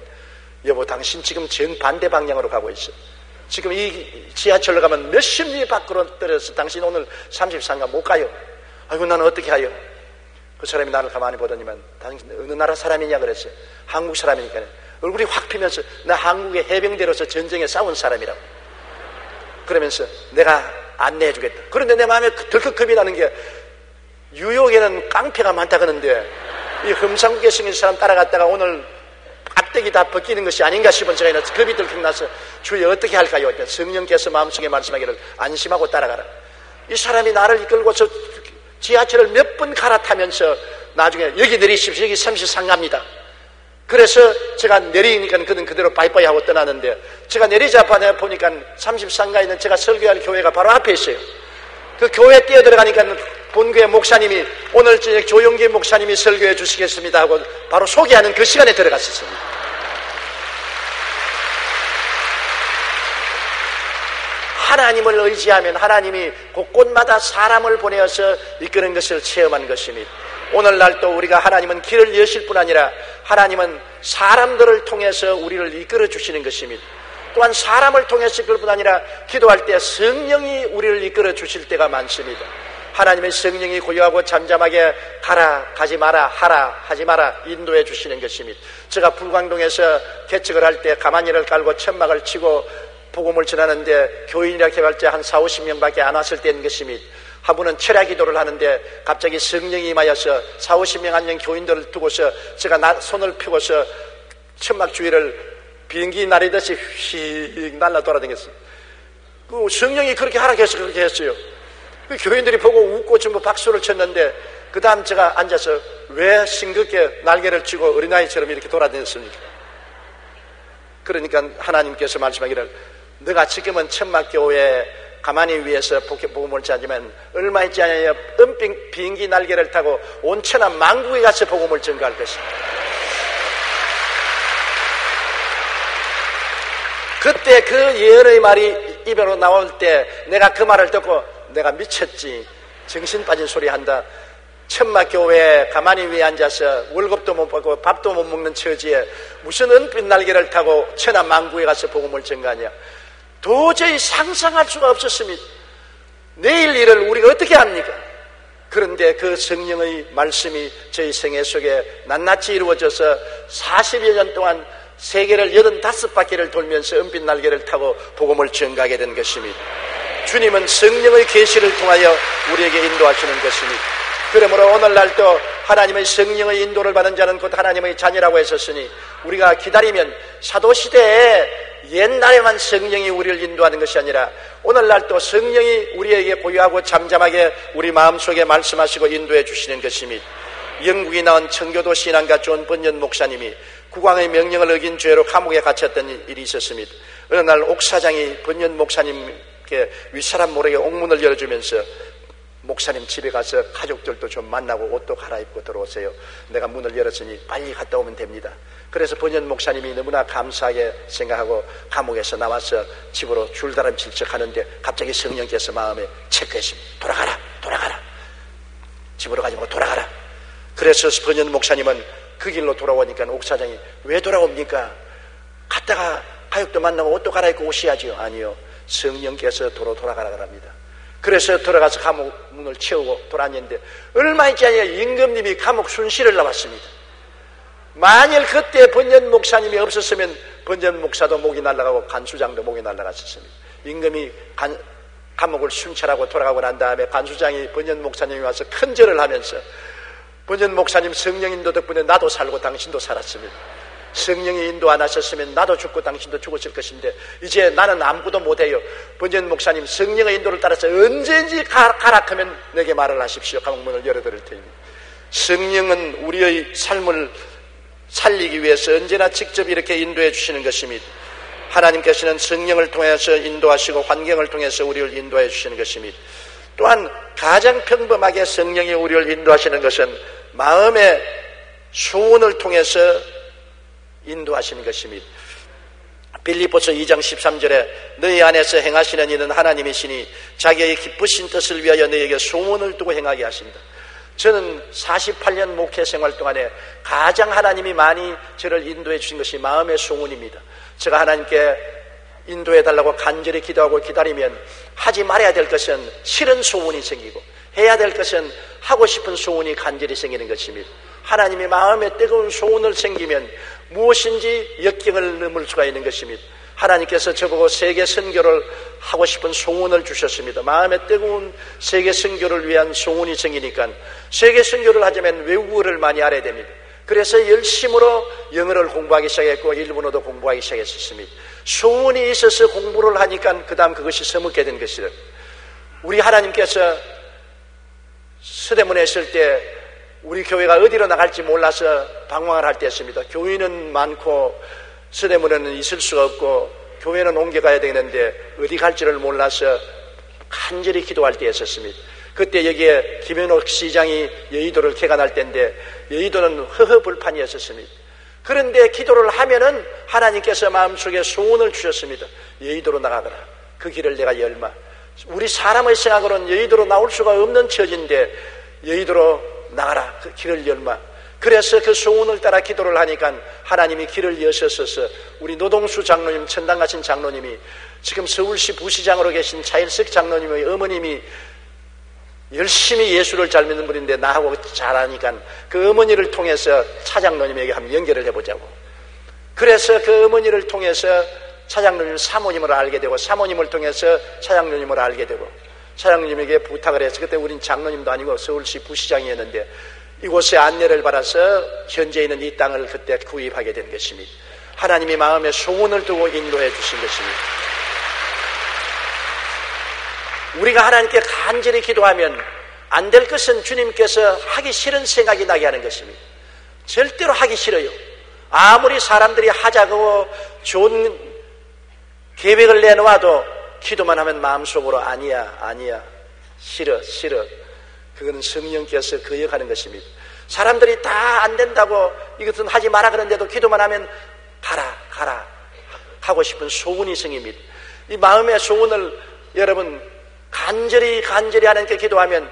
여보 당신 지금 정반대 방향으로 가고 있어. 지금 이 지하철로 가면 몇십 리 밖으로 떨어져서 당신 오늘 33가 못 가요. 아이고 나는 어떻게 하요? 그 사람이 나를 가만히 보더니만 당신 어느 나라 사람이냐 그랬어요. 한국 사람이니까 얼굴이 확 피면서 나 한국의 해병대로서 전쟁에 싸운 사람이라고 그러면서 내가 안내해 주겠다. 그런데 내 마음에 덜컥 겁이 나는 게 뉴욕에는 깡패가 많다 그러는데 이 험상국에 생긴 사람 따라갔다가 오늘 앞대기 다 벗기는 것이 아닌가 싶은 제가 겁이 덜컥 나서 주여 어떻게 할까요? 성령께서 마음속에 말씀하기를 안심하고 따라가라. 이 사람이 나를 이끌고서 지하철을 몇 번 갈아타면서 나중에 여기 내리십시오. 여기 33가입니다. 그래서 제가 내리니까 그는 그대로 빠이빠이 하고 떠나는데, 제가 내리자마자 보니까 33가에 있는 제가 설교할 교회가 바로 앞에 있어요. 그 교회 뛰어들어가니까 본교회 목사님이 오늘 저녁 조용기 목사님이 설교해 주시겠습니다 하고 바로 소개하는 그 시간에 들어갔었습니다. 하나님을 의지하면 하나님이 곳곳마다 사람을 보내어서 이끄는 것을 체험한 것입니다. 오늘날도 우리가 하나님은 길을 여실 뿐 아니라 하나님은 사람들을 통해서 우리를 이끌어 주시는 것입니다. 또한 사람을 통해서 이끌 뿐 아니라 기도할 때 성령이 우리를 이끌어 주실 때가 많습니다. 하나님의 성령이 고요하고 잠잠하게 가라, 가지 마라, 하라, 하지 마라 인도해 주시는 것입니다. 제가 불광동에서 개척을 할 때 가마니를 깔고 천막을 치고 복음을 전하는데 교인이라고 해봤자 한 40-50명밖에 안 왔을 때인 것입니다. 한 분은 철야 기도를 하는데 갑자기 성령이 임하여서 40-50명 앉은 교인들을 두고서 제가 손을 펴고서 천막 주위를 비행기 날리듯이 휙 날라 돌아다녔어요. 그 성령이 그렇게 하락해서 그렇게 했어요. 그 교인들이 보고 웃고 전부 박수를 쳤는데, 그 다음 제가 앉아서 왜 싱겁게 날개를 치고 어린아이처럼 이렇게 돌아다녔습니까? 그러니까 하나님께서 말씀하기를, 너가 지금은 천막교회 가만히 위에서 복음을 전하지만 얼마 있지 않아야 은빛 비행기 날개를 타고 온 천하 만국에 가서 복음을 전가할 것이다. 그때 그 예언의 말이 입으로 나올 때 내가 그 말을 듣고 내가 미쳤지, 정신 빠진 소리 한다. 천막교회에 가만히 위에 앉아서 월급도 못 받고 밥도 못 먹는 처지에 무슨 은빛 날개를 타고 천하 만국에 가서 복음을 전가하냐. 도저히 상상할 수가 없었습니다. 내일 일을 우리가 어떻게 합니까? 그런데 그 성령의 말씀이 저희 생애 속에 낱낱이 이루어져서 40여 년 동안 세계를 85바퀴를 돌면서 은빛 날개를 타고 복음을 전가하게 된 것입니다. 주님은 성령의 계시를 통하여 우리에게 인도하시는 것입니다. 그러므로 오늘날도 하나님의 성령의 인도를 받은 자는 곧 하나님의 자녀라고 했었으니, 우리가 기다리면 사도시대에 옛날에만 성령이 우리를 인도하는 것이 아니라 오늘날도 성령이 우리에게 고요하고 잠잠하게 우리 마음속에 말씀하시고 인도해 주시는 것입니다. 영국에 나온 청교도 신앙가 존 번연 목사님이 국왕의 명령을 어긴 죄로 감옥에 갇혔던 일이 있었습니다. 어느 날 옥사장이 번연 목사님께 윗사람 모르게 옥문을 열어주면서, 목사님 집에 가서 가족들도 좀 만나고 옷도 갈아입고 들어오세요. 내가 문을 열었으니 빨리 갔다 오면 됩니다. 그래서 번연 목사님이 너무나 감사하게 생각하고 감옥에서 나와서 집으로 줄다름 질척하는데 갑자기 성령께서 마음에 체크했습니다. 돌아가라, 돌아가라. 집으로 가지 말고 돌아가라. 그래서 번연 목사님은 그 길로 돌아오니까 옥사장이 왜 돌아옵니까? 갔다가 가족도 만나고 옷도 갈아입고 오셔야지요. 아니요, 성령께서 도로 돌아가라 그럽니다. 그래서 들어가서 감옥 문을 채우고 돌아왔는데 얼마 있지 않냐 임금님이 감옥 순시를 나왔습니다. 만일 그때 번연 목사님이 없었으면 번연 목사도 목이 날아가고 간수장도 목이 날아갔었습니다. 임금이 감옥을 순찰하고 돌아가고 난 다음에 간수장이 번연 목사님이 와서 큰 절을 하면서, 번연 목사님 성령 인도 덕분에 나도 살고 당신도 살았습니다. 성령이 인도 안 하셨으면 나도 죽고 당신도 죽었을 것인데 이제 나는 아무것도 못해요. 번연 목사님 성령의 인도를 따라서 언제든지 가락하면 내게 말을 하십시오. 감옥문을 열어드릴 테니. 성령은 우리의 삶을 살리기 위해서 언제나 직접 이렇게 인도해 주시는 것입니다. 하나님께서는 성령을 통해서 인도하시고 환경을 통해서 우리를 인도해 주시는 것입니다. 또한 가장 평범하게 성령이 우리를 인도하시는 것은 마음의 소원을 통해서 인도하시는 것입니다. 빌립보서 2장 13절에 너희 안에서 행하시는 이는 하나님이시니 자기의 기쁘신 뜻을 위하여 너희에게 소원을 두고 행하게 하신다. 저는 48년 목회 생활 동안에 가장 하나님이 많이 저를 인도해 주신 것이 마음의 소원입니다. 제가 하나님께 인도해 달라고 간절히 기도하고 기다리면 하지 말아야 될 것은 싫은 소원이 생기고 해야 될 것은 하고 싶은 소원이 간절히 생기는 것입니다. 하나님이 마음에 뜨거운 소원을 생기면 무엇인지 역경을 넘을 수가 있는 것입니다. 하나님께서 저보고 세계 선교를 하고 싶은 소원을 주셨습니다. 마음에 뜨거운 세계 선교를 위한 소원이 생기니까 세계 선교를 하자면 외국어를 많이 알아야 됩니다. 그래서 열심으로 영어를 공부하기 시작했고 일본어도 공부하기 시작했습니다. 소원이 있어서 공부를 하니까 그 다음 그것이 서먹게 된 것이다. 우리 하나님께서 서대문에 있을 때 우리 교회가 어디로 나갈지 몰라서 방황을 할 때였습니다. 교인은 많고 서대문에는 있을 수가 없고 교회는 옮겨가야 되는데 어디 갈지를 몰라서 간절히 기도할 때였었습니다. 그때 여기에 김현옥 시장이 여의도를 개관할 때인데 여의도는 허허벌판이었었습니다. 그런데 기도를 하면은 하나님께서 마음속에 소원을 주셨습니다. 여의도로 나가거라. 그 길을 내가 열마. 우리 사람의 생각으로는 여의도로 나올 수가 없는 처지인데 여의도로 나가라. 그 길을 열마. 그래서 그 소원을 따라 기도를 하니까 하나님이 길을 여셨어서 우리 노동수 장로님, 천당 가신 장로님이 지금 서울시 부시장으로 계신 차일석 장로님의 어머님이 열심히 예수를 잘 믿는 분인데 나하고 잘하니까 그 어머니를 통해서 차장로님에게 한번 연결을 해보자고. 그래서 그 어머니를 통해서 차장로님 사모님을 알게 되고 사모님을 통해서 차장로님을 알게 되고 차장로님에게 부탁을 해서 그때 우린 장로님도 아니고 서울시 부시장이었는데 이곳에 안내를 받아서 현재 있는 이 땅을 그때 구입하게 된 것입니다. 하나님이 마음에 소원을 두고 인도해 주신 것입니다. 우리가 하나님께 간절히 기도하면 안 될 것은 주님께서 하기 싫은 생각이 나게 하는 것입니다. 절대로 하기 싫어요. 아무리 사람들이 하자고 좋은 계획을 내놓아도 기도만 하면 마음속으로 아니야 싫어. 그거는 성령께서 거역하는 것입니다. 사람들이 다 안 된다고 이것은 하지 마라 그런데도 기도만 하면 가라 하고 싶은 소원이 생깁니다. 이 마음의 소원을 여러분 간절히 하나님께 기도하면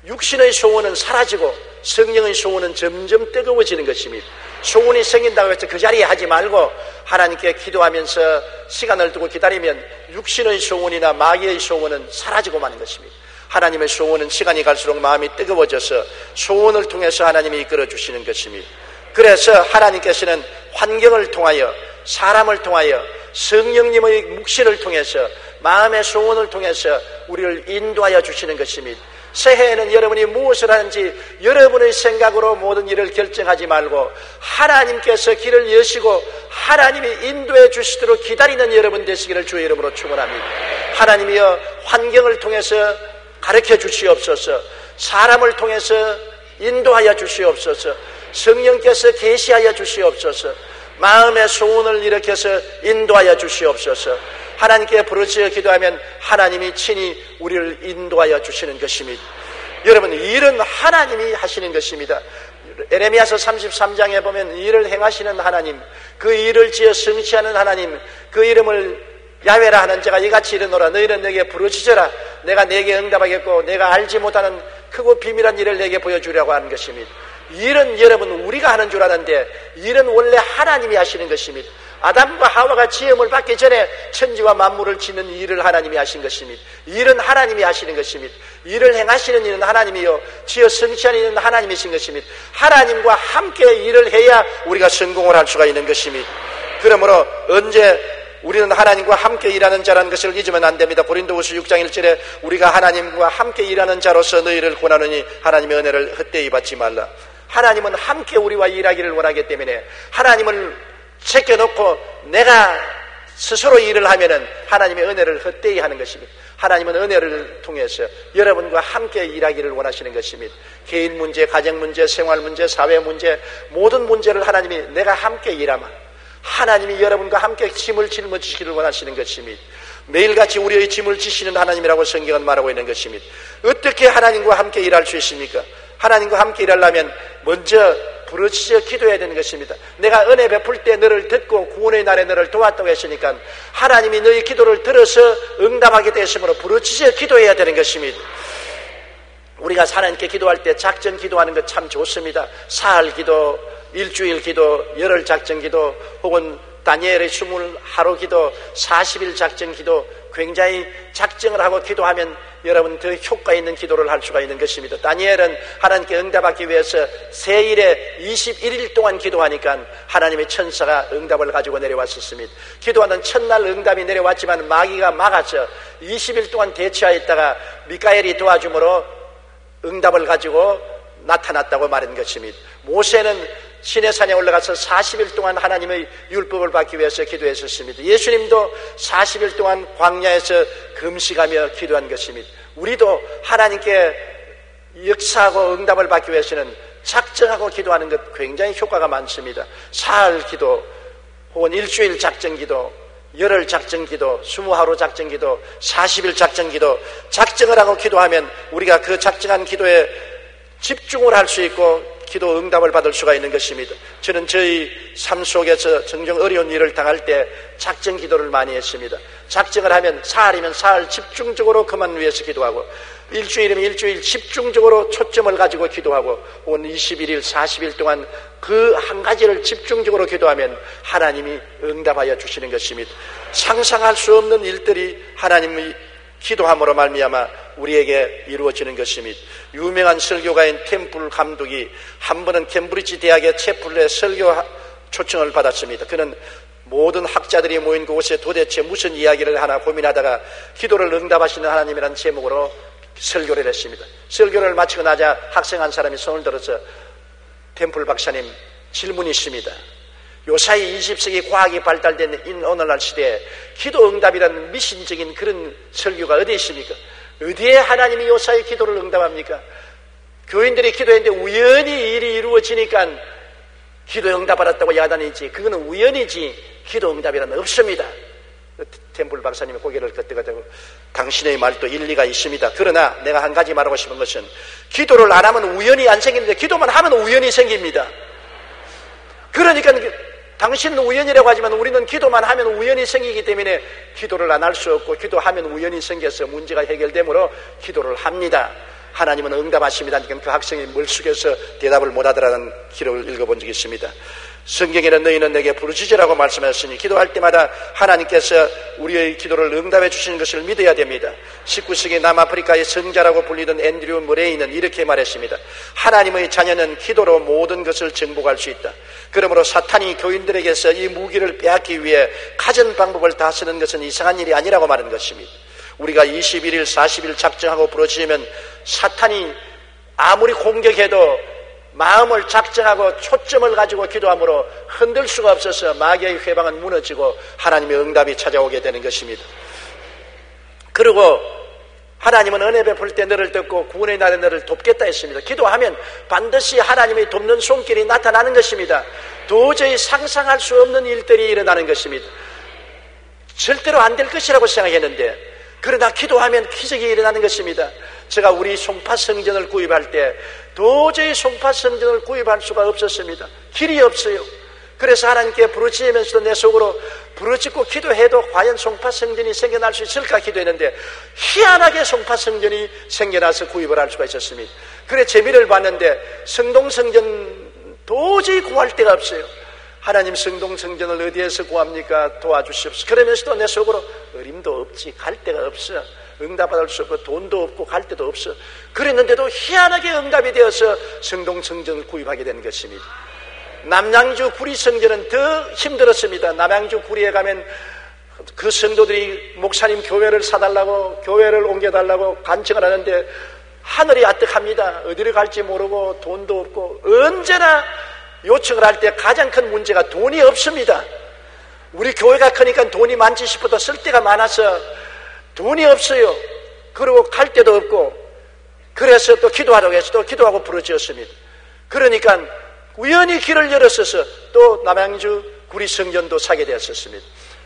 육신의 소원은 사라지고 성령의 소원은 점점 뜨거워지는 것입니다. 소원이 생긴다고 해서 그 자리에 하지 말고 하나님께 기도하면서 시간을 두고 기다리면 육신의 소원이나 마귀의 소원은 사라지고 마는 것입니다. 하나님의 소원은 시간이 갈수록 마음이 뜨거워져서 소원을 통해서 하나님이 이끌어 주시는 것입니다. 그래서 하나님께서는 환경을 통하여 사람을 통하여 성령님의 묵시를 통해서 마음의 소원을 통해서 우리를 인도하여 주시는 것입니다. 새해에는 여러분이 무엇을 하는지 여러분의 생각으로 모든 일을 결정하지 말고 하나님께서 길을 여시고 하나님이 인도해 주시도록 기다리는 여러분 되시기를 주의 이름으로 축원합니다. 하나님이여 환경을 통해서 가르쳐 주시옵소서. 사람을 통해서 인도하여 주시옵소서. 성령께서 계시하여 주시옵소서. 마음의 소원을 일으켜서 인도하여 주시옵소서. 하나님께 부르짖어 기도하면 하나님이 친히 우리를 인도하여 주시는 것입니다. 여러분, 일은 하나님이 하시는 것입니다. 에레미야서 33장에 보면 일을 행하시는 하나님, 그 일을 지어 성취하는 하나님, 그 이름을 야훼라 하는 자가 이같이 이르노라. 너희는 내게 부르짖어라. 내가 내게 응답하겠고 내가 알지 못하는 크고 비밀한 일을 내게 보여주려고 하는 것입니다. 일은 여러분 우리가 하는 줄 아는데 일은 원래 하나님이 하시는 것입니다. 아담과 하와가 지음을 받기 전에 천지와 만물을 짓는 일을 하나님이 하신 것입니다. 일은 하나님이 하시는 것입니다. 일을 행하시는 일은 하나님이요 지어 성취하는 일은 하나님이신 것입니다. 하나님과 함께 일을 해야 우리가 성공을 할 수가 있는 것입니다. 그러므로 언제 우리는 하나님과 함께 일하는 자라는 것을 잊으면 안 됩니다. 고린도후서 6장 1절에 우리가 하나님과 함께 일하는 자로서 너희를 권하노니 하나님의 은혜를 헛되이 받지 말라. 하나님은 함께 우리와 일하기를 원하기 때문에 하나님을 제껴놓고 내가 스스로 일을 하면은 하나님의 은혜를 헛되이 하는 것입니다. 하나님은 은혜를 통해서 여러분과 함께 일하기를 원하시는 것입니다. 개인 문제, 가정 문제, 생활 문제, 사회 문제, 모든 문제를 하나님이 내가 함께 일하마. 하나님이 여러분과 함께 짐을 짊어지시기를 원하시는 것입니다. 매일같이 우리의 짐을 지시는 하나님이라고 성경은 말하고 있는 것입니다. 어떻게 하나님과 함께 일할 수 있습니까? 하나님과 함께 일하려면 먼저 부르짖어 기도해야 되는 것입니다. 내가 은혜 베풀 때 너를 듣고 구원의 날에 너를 도왔다고 했으니까 하나님이 너희 기도를 들어서 응답하게 되었으므로 부르짖어 기도해야 되는 것입니다. 우리가 하나님께 기도할 때 작전 기도하는 것 참 좋습니다. 사흘 기도, 일주일 기도, 열흘 작전 기도, 혹은 다니엘의 20하루 기도, 40일 작전 기도, 굉장히 작정을 하고 기도하면 여러분 더 효과 있는 기도를 할 수가 있는 것입니다. 다니엘은 하나님께 응답하기 위해서 세일에 21일 동안 기도하니까 하나님의 천사가 응답을 가지고 내려왔었습니다. 기도하는 첫날 응답이 내려왔지만 마귀가 막아서 20일 동안 대치하였다가 미카엘이 도와줌으로 응답을 가지고 나타났다고 말한 것입니다. 모세는 시내산에 올라가서 40일 동안 하나님의 율법을 받기 위해서 기도했었습니다. 예수님도 40일 동안 광야에서 금식하며 기도한 것입니다. 우리도 하나님께 역사하고 응답을 받기 위해서는 작정하고 기도하는 것 굉장히 효과가 많습니다. 사흘 기도 혹은 일주일 작정 기도, 열흘 작정 기도, 20하루 작정 기도, 40일 작정 기도, 작정을 하고 기도하면 우리가 그 작정한 기도에 집중을 할 수 있고 기도 응답을 받을 수가 있는 것입니다. 저는 저희 삶 속에서 정정 어려운 일을 당할 때 작정 기도를 많이 했습니다. 작정을 하면 사흘이면 사흘 집중적으로 그만 위해서 기도하고, 일주일이면 일주일 집중적으로 초점을 가지고 기도하고, 온 21일 40일 동안 그 한 가지를 집중적으로 기도하면 하나님이 응답하여 주시는 것입니다. 상상할 수 없는 일들이 하나님의 기도함으로 말미암아 우리에게 이루어지는 것입니다. 유명한 설교가인 템플 감독이 한 번은 캠브리지 대학의 채플에 설교 초청을 받았습니다. 그는 모든 학자들이 모인 그곳에 도대체 무슨 이야기를 하나 고민하다가 기도를 응답하시는 하나님이라는 제목으로 설교를 했습니다. 설교를 마치고 나자 학생 한 사람이 손을 들어서, 템플 박사님, 질문이 있습니다. 요사이 20세기 과학이 발달된 오늘날 시대에 기도 응답이라는 미신적인 그런 설교가 어디에 있습니까? 어디에 하나님이 요사이 기도를 응답합니까? 교인들이 기도했는데 우연히 일이 이루어지니까 기도 응답받았다고 야단이지, 그거는 우연이지 기도 응답이라는 없습니다. 템플 박사님이 고개를 끄덕끄덕, 당신의 말도 일리가 있습니다. 그러나 내가 한 가지 말하고 싶은 것은, 기도를 안 하면 우연히 안 생기는데 기도만 하면 우연히 생깁니다. 그러니까 당신은 우연이라고 하지만 우리는 기도만 하면 우연히 생기기 때문에 기도를 안 할 수 없고, 기도하면 우연히 생겨서 문제가 해결되므로 기도를 합니다. 하나님은 응답하십니다. 그 학생이 멀쑥해서 대답을 못하더라는 기록을 읽어본 적이 있습니다. 성경에는 너희는 내게 부르짖으라고 말씀하셨으니 기도할 때마다 하나님께서 우리의 기도를 응답해 주시는 것을 믿어야 됩니다. 19세기 남아프리카의 성자라고 불리던 앤드류 머레이는 이렇게 말했습니다. 하나님의 자녀는 기도로 모든 것을 정복할 수 있다. 그러므로 사탄이 교인들에게서 이 무기를 빼앗기 위해 가진 방법을 다 쓰는 것은 이상한 일이 아니라고 말하는 것입니다. 우리가 21일 40일 작정하고 부르짖으면 사탄이 아무리 공격해도 마음을 작정하고 초점을 가지고 기도함으로 흔들 수가 없어서 마귀의 회방은 무너지고 하나님의 응답이 찾아오게 되는 것입니다. 그리고 하나님은 은혜 베풀 때 너를 돕고 구원의 날에 너를 돕겠다 했습니다. 기도하면 반드시 하나님의 돕는 손길이 나타나는 것입니다. 도저히 상상할 수 없는 일들이 일어나는 것입니다. 절대로 안 될 것이라고 생각했는데, 그러나 기도하면 기적이 일어나는 것입니다. 제가 우리 송파 성전을 구입할 때 도저히 송파 성전을 구입할 수가 없었습니다. 길이 없어요. 그래서 하나님께 부르짖으면서도 내 속으로 부르짖고 기도해도 과연 송파 성전이 생겨날 수 있을까 기도했는데, 희한하게 송파 성전이 생겨나서 구입을 할 수가 있었습니다. 그래 재미를 봤는데 성동 성전 도저히 구할 데가 없어요. 하나님, 성동 성전을 어디에서 구합니까? 도와주시옵소서. 그러면서도 내 속으로 어림도 없지, 갈 데가 없어, 응답받을 수 없고 돈도 없고 갈 데도 없어. 그랬는데도 희한하게 응답이 되어서 성동 성전을 구입하게 된 것입니다. 남양주 구리 성전은 더 힘들었습니다. 남양주 구리에 가면 그 성도들이 목사님 교회를 사달라고, 교회를 옮겨달라고 간청을 하는데 하늘이 아뜩합니다. 어디를 갈지 모르고 돈도 없고, 언제나 요청을 할 때 가장 큰 문제가 돈이 없습니다. 우리 교회가 크니까 돈이 많지 싶어도 쓸 데가 많아서 돈이 없어요. 그리고 갈 데도 없고, 그래서 또 기도하라고 해서 또 기도하고 부르짖었습니다. 그러니까 우연히 길을 열었어서 또 남양주 구리 성전도 사게 되었습니다.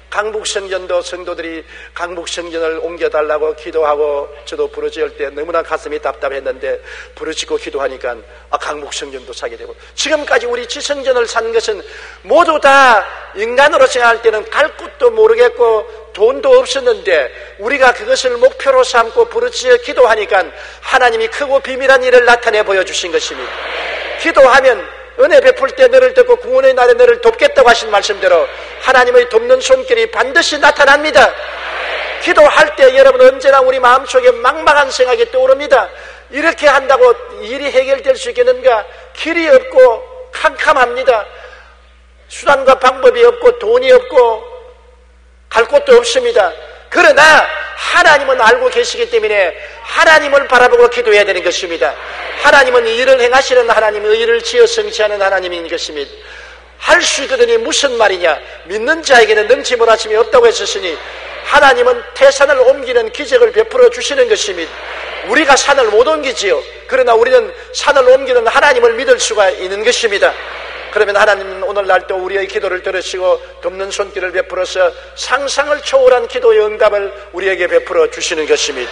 강북 성전도 성도들이 강북 성전을 옮겨달라고 기도하고 저도 부르짖을 때 너무나 가슴이 답답했는데 부르짖고 기도하니까 강북 성전도 사게 되고, 지금까지 우리 지성전을 산 것은 모두 다 인간으로 생각할 때는 갈 곳도 모르겠고 돈도 없었는데, 우리가 그것을 목표로 삼고 부르짖어 기도하니까 하나님이 크고 비밀한 일을 나타내 보여주신 것입니다. 기도하면 은혜 베풀 때 너를 돕고 구원의 날에 너를 돕겠다고 하신 말씀대로 하나님의 돕는 손길이 반드시 나타납니다. 기도할 때 여러분 언제나 우리 마음속에 막막한 생각이 떠오릅니다. 이렇게 한다고 일이 해결될 수 있겠는가? 길이 없고 캄캄합니다. 수단과 방법이 없고 돈이 없고 갈 곳도 없습니다. 그러나 하나님은 알고 계시기 때문에 하나님을 바라보고 기도해야 되는 것입니다. 하나님은 일을 행하시는 하나님, 의를 지어 성취하는 하나님인 것입니다. 할 수 있거든이 무슨 말이냐? 믿는 자에게는 능치 못하심이 없다고 했었으니 하나님은 태산을 옮기는 기적을 베풀어 주시는 것입니다. 우리가 산을 못 옮기지요. 그러나 우리는 산을 옮기는 하나님을 믿을 수가 있는 것입니다. 그러면 하나님은 오늘날 또 우리의 기도를 들으시고 돕는 손길을 베풀어서 상상을 초월한 기도의 응답을 우리에게 베풀어 주시는 것입니다.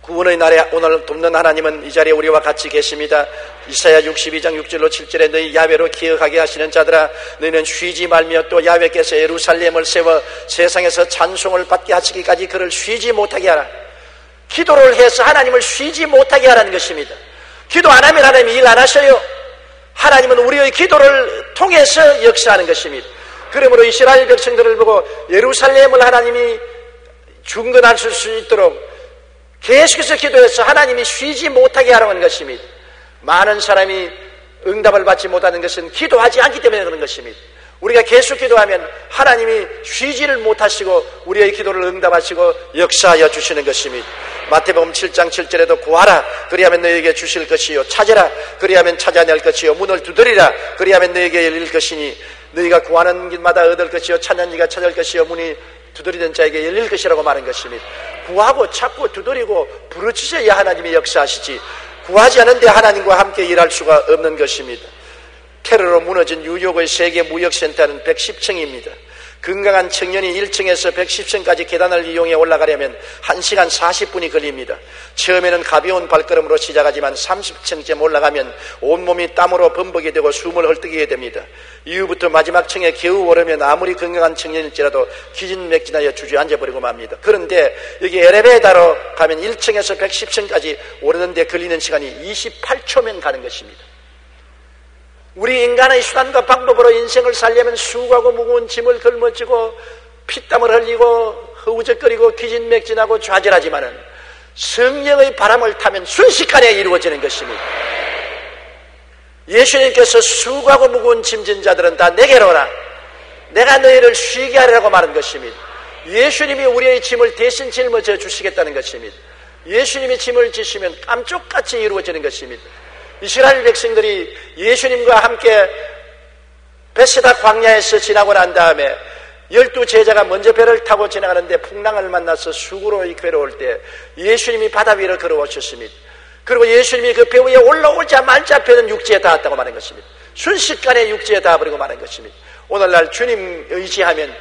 구원의 날에 오늘 돕는 하나님은 이 자리에 우리와 같이 계십니다. 이사야 62장 6절로 7절에 너희 야훼로 기억하게 하시는 자들아, 너희는 쉬지 말며 또 야훼께서 예루살렘을 세워 세상에서 찬송을 받게 하시기까지 그를 쉬지 못하게 하라. 기도를 해서 하나님을 쉬지 못하게 하라는 것입니다. 기도 안 하면 하나님이 일 안 하셔요. 하나님은 우리의 기도를 통해서 역사하는 것입니다. 그러므로 이스라엘 백성들을 보고 예루살렘을 하나님이 중건하실 수 있도록 계속해서 기도해서 하나님이 쉬지 못하게 하라고 하는 것입니다. 많은 사람이 응답을 받지 못하는 것은 기도하지 않기 때문에 그런 것입니다. 우리가 계속 기도하면 하나님이 쉬지를 못하시고 우리의 기도를 응답하시고 역사하여 주시는 것입니다. 마태복음 7장 7절에도 구하라 그리하면 너희에게 주실 것이요, 찾으라 그리하면 찾아낼 것이요, 문을 두드리라 그리하면 너희에게 열릴 것이니 너희가 구하는 길마다 얻을 것이요, 찾는 이가 찾을 것이요, 문이 두드리던 자에게 열릴 것이라고 말한 것입니다. 구하고 찾고 두드리고 부르짖어야 하나님이 역사하시지, 구하지 않은데 하나님과 함께 일할 수가 없는 것입니다. 테러로 무너진 뉴욕의 세계 무역센터는 110층입니다. 건강한 청년이 1층에서 110층까지 계단을 이용해 올라가려면 1시간 40분이 걸립니다. 처음에는 가벼운 발걸음으로 시작하지만 30층쯤 올라가면 온몸이 땀으로 범벅이 되고 숨을 헐떡이게 됩니다. 이후부터 마지막 층에 겨우 오르면 아무리 건강한 청년일지라도 기진맥진하여 주저앉아버리고 맙니다. 그런데 여기 엘리베이터로 가면 1층에서 110층까지 오르는데 걸리는 시간이 28초면 가는 것입니다. 우리 인간의 수단과 방법으로 인생을 살려면 수고하고 무거운 짐을 걸머쥐고 피땀을 흘리고 허우적거리고 기진맥진하고 좌절하지만은 성령의 바람을 타면 순식간에 이루어지는 것입니다. 예수님께서 수고하고 무거운 짐진 자들은 다 내게로 오라, 내가 너희를 쉬게 하리라고 말한 것입니다. 예수님이 우리의 짐을 대신 짊어져 주시겠다는 것입니다. 예수님이 짐을 지시면 깜쪽같이 이루어지는 것입니다. 이스라엘 백성들이 예수님과 함께 베세다 광야에서 지나고 난 다음에 12 제자가 먼저 배를 타고 지나가는데 풍랑을 만나서 수구로 괴로울 때 예수님이 바다 위로 걸어오셨습니다. 그리고 예수님이 그 배 위에 올라오자마자 배는 육지에 닿았다고 말한 것입니다. 순식간에 육지에 닿아버리고 말한 것입니다. 오늘날 주님 의지하면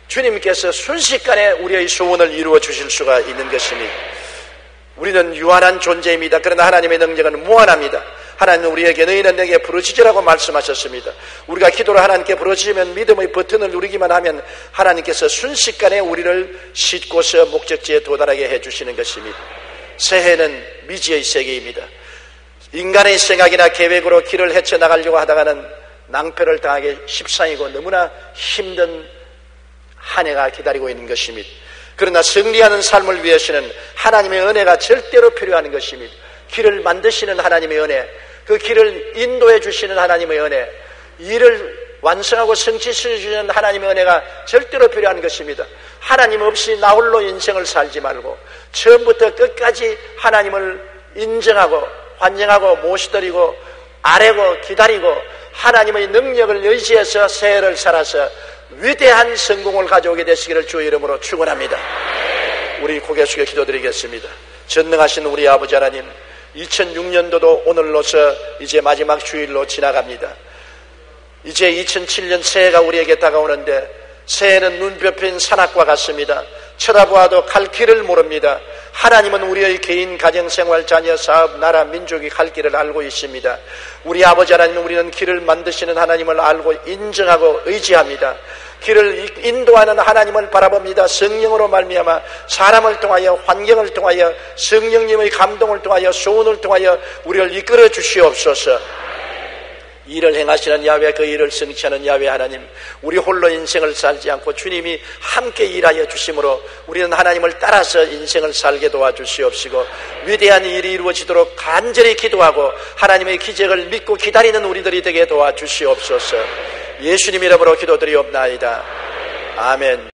주님께서 순식간에 우리의 소원을 이루어 주실 수가 있는 것입니다. 우리는 유한한 존재입니다. 그러나 하나님의 능력은 무한합니다. 하나님은 우리에게 너희는 내게 부르짖으라고 말씀하셨습니다. 우리가 기도를 하나님께 부르짖으면 믿음의 버튼을 누르기만 하면 하나님께서 순식간에 우리를 싣고서 목적지에 도달하게 해주시는 것입니다. 새해는 미지의 세계입니다. 인간의 생각이나 계획으로 길을 헤쳐나가려고 하다가는 낭패를 당하기 십상이고 너무나 힘든 한 해가 기다리고 있는 것입니다. 그러나 승리하는 삶을 위해서는 하나님의 은혜가 절대로 필요한 것입니다. 길을 만드시는 하나님의 은혜, 그 길을 인도해 주시는 하나님의 은혜, 일을 완성하고 성취시켜 주시는 하나님의 은혜가 절대로 필요한 것입니다. 하나님 없이 나 홀로 인생을 살지 말고 처음부터 끝까지 하나님을 인정하고 환영하고 모시드리고 아뢰고 기다리고 하나님의 능력을 의지해서 새해를 살아서 위대한 성공을 가져오게 되시기를 주의 이름으로 축원합니다. 우리 고개 숙여 기도드리겠습니다. 전능하신 우리 아버지 하나님, 2006년도도 오늘로서 이제 마지막 주일로 지나갑니다. 이제 2007년 새해가 우리에게 다가오는데 새해는 눈뼈핀 산악과 같습니다. 쳐다보아도 갈 길을 모릅니다. 하나님은 우리의 개인, 가정생활, 자녀, 사업, 나라, 민족이 갈 길을 알고 있습니다. 우리 아버지 하나님, 우리는 길을 만드시는 하나님을 알고 인정하고 의지합니다. 길을 인도하는 하나님을 바라봅니다. 성령으로 말미암아 사람을 통하여, 환경을 통하여, 성령님의 감동을 통하여, 소원을 통하여 우리를 이끌어 주시옵소서. 일을 행하시는 야훼, 그 일을 성취하는 야훼 하나님, 우리 홀로 인생을 살지 않고 주님이 함께 일하여 주심으로 우리는 하나님을 따라서 인생을 살게 도와주시옵시고 위대한 일이 이루어지도록 간절히 기도하고 하나님의 기적을 믿고 기다리는 우리들이 되게 도와주시옵소서. 예수님 이름으로 기도드리옵나이다. 아멘.